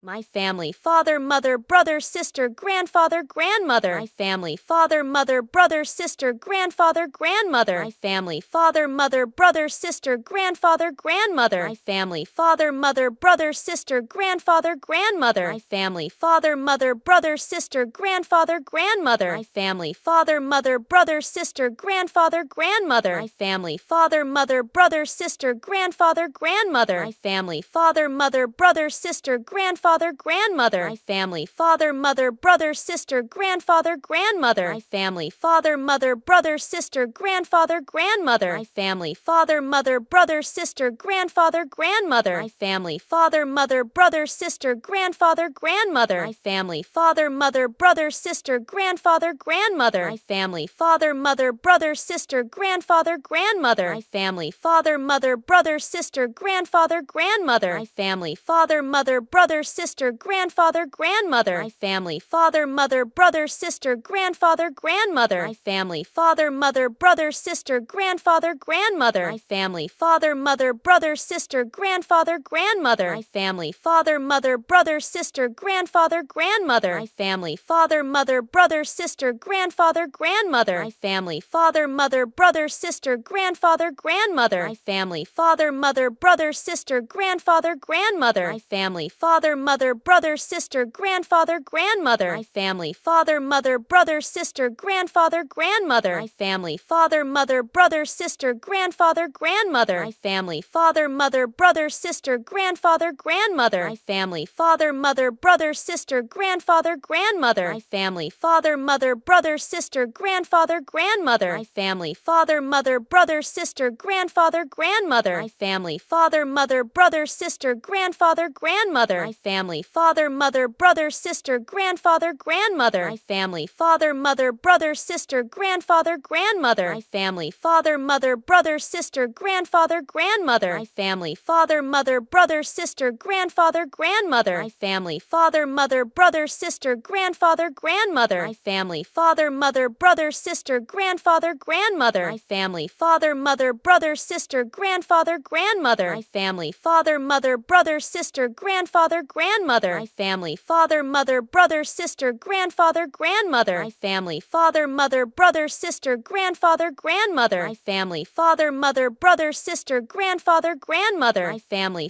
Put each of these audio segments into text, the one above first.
My family: father, mother, brother, sister, grandfather, grandmother. My family: father, mother, brother, sister, grandfather, grandmother. My family: father, mother, brother, sister, grandfather, grandmother. My family: father, mother, brother, sister, grandfather, grandmother. My family: father, mother, brother, sister, grandfather, grandmother. My family: father, mother, brother, sister, grandfather, grandmother. My family: father, mother, brother, sister, grandfather, grandmother. My family: father, mother, brother, sister, grandfather, grandmother. My family: father, mother, brother, sister, grandfather, grandmother. My family: father, mother, brother, sister, grandfather, grandmother. My family: father, mother, brother, sister, grandfather, grandmother. My family: father, mother, brother, sister, grandfather, grandmother. My family: father, mother, brother, sister, grandfather, grandmother. My family: father, mother, brother, sister, grandfather, grandmother. My family: father, mother, brother, sister, grandfather, grandmother. My family: father, mother, brother, sister, grandfather, grandmother. My family: father, mother, brother, sister, grandfather, grandmother. My family: father, mother, brother, sister, grandfather, grandmother. My family: father, mother, brother, sister, grandfather, grandmother. My family: father, mother, brother, sister, grandfather, grandmother. My family: father, mother, brother, sister, grandfather, grandmother. My family: father, mother, brother, sister, grandfather, grandmother. My family: father, mother, brother, sister, grandfather, grandmother. My family: father, mother, brother, sister, grandfather, grandmother. My family: father, mother, brother, sister, grandfather, grandmother. My family: father, mother, brother, sister, grandfather, grandmother. My family: father, mother, brother, sister, grandfather, grandmother. My family: father, mother, brother, sister, grandfather, grandmother. My family: father, mother, brother, sister, grandfather, grandmother. My family: father, mother, brother, sister, grandfather, grandmother. My family: father, mother, brother, sister, grandfather, grandmother. My family: father, mother, brother, sister, grandfather, grandmother. My family: father, mother, brother, sister, grandfather, grandmother. My family: father, mother, brother, sister, grandfather, grandmother. My family: father, mother, brother, sister, grandfather, grandmother. My family: father, mother, brother, sister, grandfather, grandmother. My family: father, mother, brother, sister, grandfather, grandmother. My family: father, mother, brother, sister, grandfather, grandmother. My family: father, mother, brother, sister, grandfather, grandmother. My family: father, mother, brother, sister, grandfather, grandmother. My family: father, mother, brother, sister, grandfather, grandmother. My family: father, mother, brother, sister, grandfather, grandmother. My family: father, mother, brother, sister, grandfather, grandmother. My family: father, mother, brother, sister, grandfather, grandmother. My family: father, mother, brother, sister, grandfather, grandmother. My family: father, mother, brother, sister, grandfather, grandmother. My family: father, mother, brother, sister, grandfather, grandmother. My family: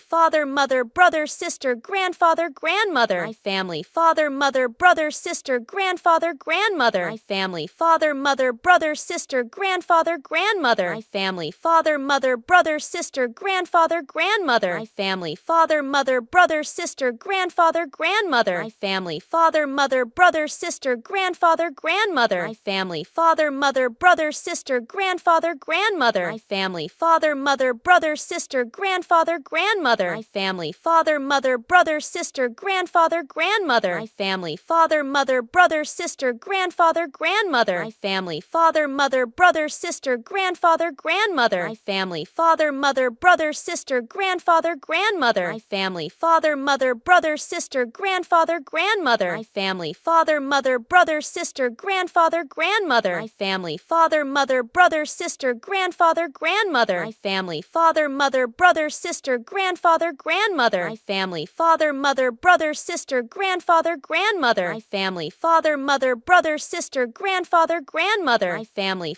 father, mother, brother, sister, grandfather, grandmother. My family: father, mother, brother, sister, grandfather, grandmother. My family: father, mother, brother, sister, grandfather, grandmother. My family: father, mother, brother, sister, grandfather, grandmother. My family: father, mother, brother, sister, grandfather, grandmother. My family: father, mother, brother, sister, grandfather, grandmother. My family: father, mother, brother, sister, grandfather, grandmother. My family: father, mother, brother, sister, grandfather, grandmother. My family: father, mother, brother, sister, grandfather, grandmother. My family: father, mother, brother, sister, grandfather, grandmother. My family: father, mother, brother, sister, grandfather, grandmother. My family: father, mother, brother, sister, grandfather, grandmother. My family: father, mother, brother, sister, grandfather, grandmother. My family: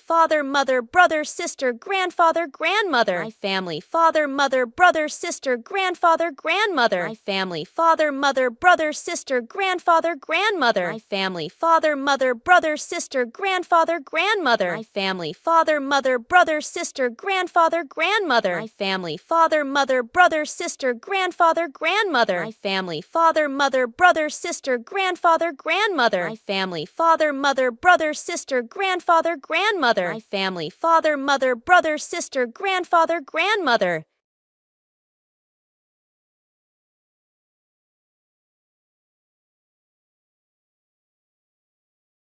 father, mother, brother, sister, grandfather, grandmother. My family: father, mother, brother, sister, grandfather, grandmother. My family: father, mother, brother, sister, grandfather, grandmother. My family: father, mother, brother, sister, grandfather, grandmother. My family: father, mother, brother, sister, grandfather, grandmother. My family: father, mother, brother, sister, grandfather, grandmother. My family: father, mother, brother, sister, grandfather, grandmother. My family: father, mother, brother, sister, grandfather, grandmother. My family: father, mother, brother, sister, grandfather, grandmother.